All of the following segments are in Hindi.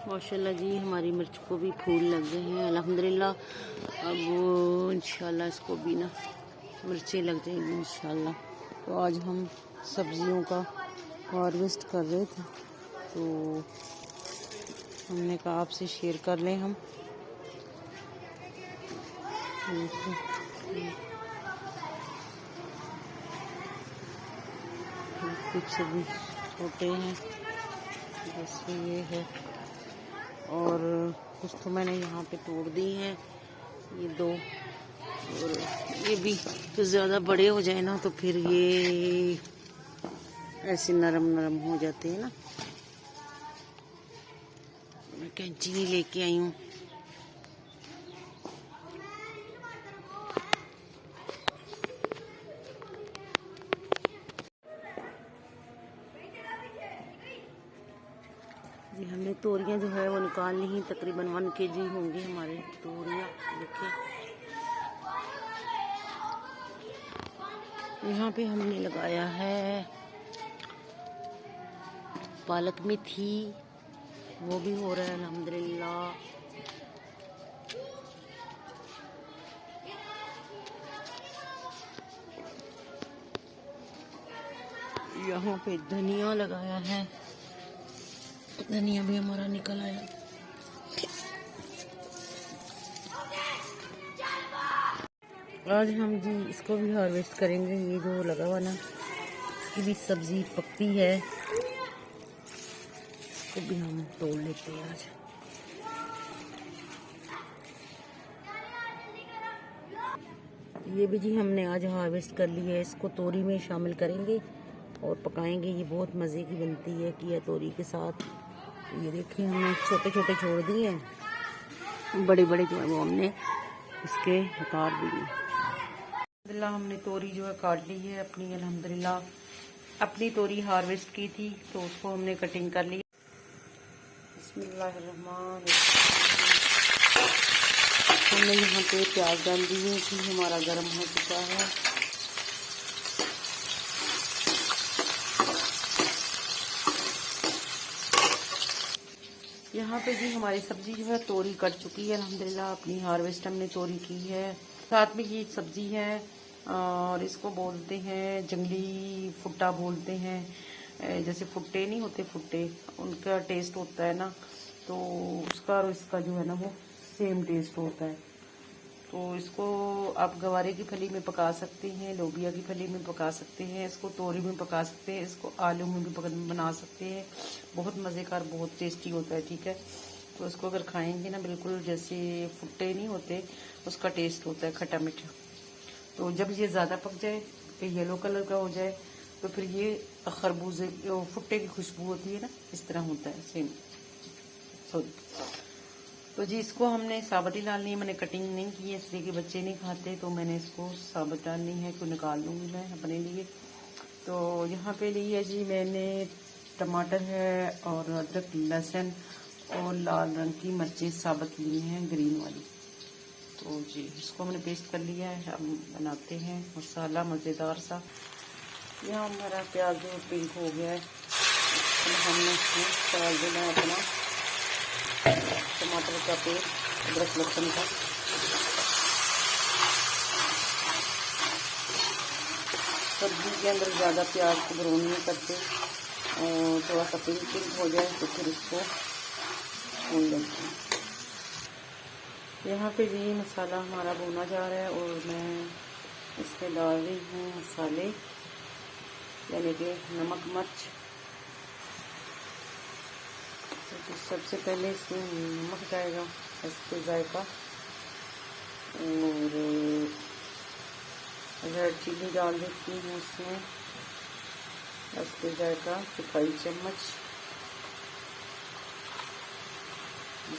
माशाल्लाह जी हमारी मिर्च को भी फूल लग गए हैं अल्हम्दुलिल्लाह। अब वो इंशाल्लाह इसको भी ना मिर्चें लग जाएंगी इंशाल्लाह। तो आज हम सब्जियों का हार्वेस्ट कर रहे थे तो हमने कहा आपसे शेयर कर लें हम। कुछ भी छोटे हैं जैसे ये है और कुछ तो मैंने यहाँ पे तोड़ दी हैं ये दो, और ये भी तो ज़्यादा बड़े हो जाए ना तो फिर ये ऐसे नरम नरम हो जाते हैं ना। मैं कैंची नहीं लेके आई हूँ। जी हमने तोरियां जो है वो निकाल ली, तकरीबन 1 kg होंगी हमारे तोरियां। देखिए यहाँ पे हमने लगाया है पालक मेथी, वो भी हो रहा है अल्हम्दुलिल्लाह। यहाँ पे धनिया लगाया है, धनिया भी हमारा निकल आया। आज हम जी इसको भी हार्वेस्ट करेंगे। ये जो लगा हुआ ना इसकी भी सब्जी पकती है, इसको भी हम तोड़ लेते हैं आज। ये भी जी हमने आज हार्वेस्ट कर ली है, इसको तोरी में शामिल करेंगे और पकाएंगे। ये बहुत मज़े की बनती है किया तोरी के साथ। ये देखिए हमने छोटे छोटे छोड़ दिए हैं, बड़े बड़े जो है वो हमने इसके उतार दिए। अल्हम्दुलिल्लाह हमने तोरी जो है काट ली है अपनी। अल्हम्दुलिल्लाह अपनी तोरी हार्वेस्ट की थी तो उसको हमने कटिंग कर ली। बिस्मिल्लाहिर्रहमानिर्रहीम। हमने यहाँ पे प्याज डाल दिए कि हमारा गर्म हो चुका है। यहाँ पे जी हमारी सब्जी जो है तोरी कट चुकी है अल्हम्दुलिल्लाह। अपनी हार्वेस्ट हमने तोरी की है। साथ में ये सब्जी है और इसको बोलते हैं जंगली फुट्टा बोलते हैं। जैसे फुट्टे नहीं होते, फुट्टे उनका टेस्ट होता है ना, तो उसका और इसका जो है ना वो सेम टेस्ट होता है। तो इसको आप गवारे की फली में पका सकते हैं, लोबिया की फली में पका सकते हैं, इसको तोरी में पका सकते हैं, इसको आलू में भी बना सकते हैं। बहुत मज़ेदार, बहुत टेस्टी होता है। ठीक है, तो इसको अगर खाएंगे ना बिल्कुल जैसे फुट्टे नहीं होते उसका टेस्ट होता है, खट्टा मीठा। तो जब ये ज़्यादा पक जाए, येलो कलर का हो जाए, तो फिर ये खरबूजे फुट्टे की खुशबू होती है ना, इस तरह होता है सेम। सॉरी। तो जी इसको हमने साबुत ही डालनी है, मैंने कटिंग नहीं की है इसलिए कि बच्चे नहीं खाते, तो मैंने इसको साबुत डालनी है। तो निकाल लूँगी मैं अपने लिए। तो यहाँ पे ली है जी मैंने टमाटर है और अदरक, लहसुन और लाल रंग की मिर्चें साबुत ली हैं, ग्रीन वाली। तो जी इसको हमने पेस्ट कर लिया है। हम बनाते हैं मसाला मज़ेदार सा। यहाँ हमारा प्याज जो पिंक हो गया है, तो हमने इसमें डाल देना है अपना टमाटर का पेस्ट, अदरक लहसुन का। सब्जी के अंदर ज़्यादा प्याज को ब्राउन नहीं करते, और थोड़ा सा पिंक पिंक हो जाए तो फिर इसको भून लेते हैं। यहाँ पे भी मसाला हमारा भुना जा रहा है और मैं इसमें डाल रही हूँ मसाले, यानी कि नमक, मिर्च। तो सबसे पहले इसमें नमक जाएगा, इसके जायका, और रेड चिली डाल देती हूँ इसमें, इसके जायका 1 चम्मच।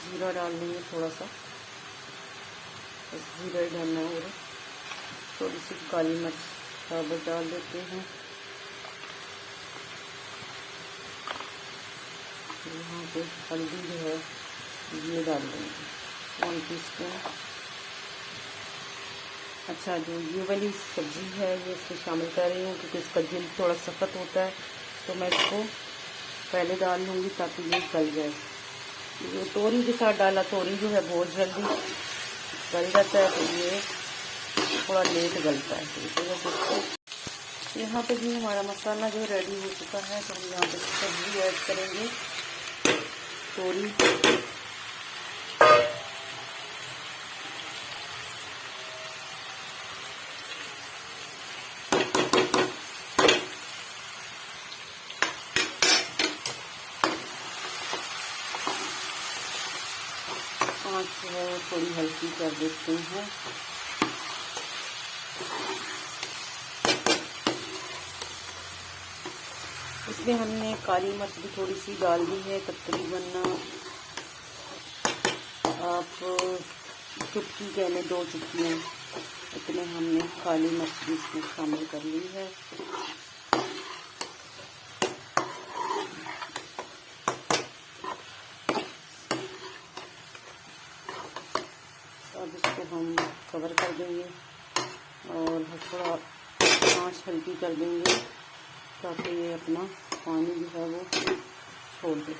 जीरा डाल देंगे थोड़ा सा, बस जीरा ही डालना है। और थोड़ी सी काली मिर्च साबुत डाल देते हैं। यहाँ पे हल्दी जो है ये डाल देंगे 1 टीस्पून। अच्छा, जो ये वाली सब्ज़ी है ये इसमें शामिल कर रही हूँ क्योंकि इसका जल्द थोड़ा सख्त होता है, तो मैं इसको पहले डाल लूँगी ताकि ये गल जाए। ये तोरी के साथ डाला, तोरी जो है बहुत जल्दी गल जाता है, तो ये थोड़ा लेट गलता है। तो इस वजह से यहाँ पे भी हमारा मसाला जो रेडी हो चुका है, तो हम यहाँ पे सब्जी ऐड करेंगे। तोरी, आँच जो है थोड़ी हल्की कर देते हैं। इसमें हमने काली मिर्च भी थोड़ी सी डाल दी है, तकरीबन आप चुटकी कहने 2 चुटकियाँ इतने हमने काली मिर्च भी इसमें शामिल कर ली है। अब इसको हम कवर कर देंगे और थोड़ा आँच हल्की कर देंगे ताकि ये अपना पानी जो है वो छोड़ दे।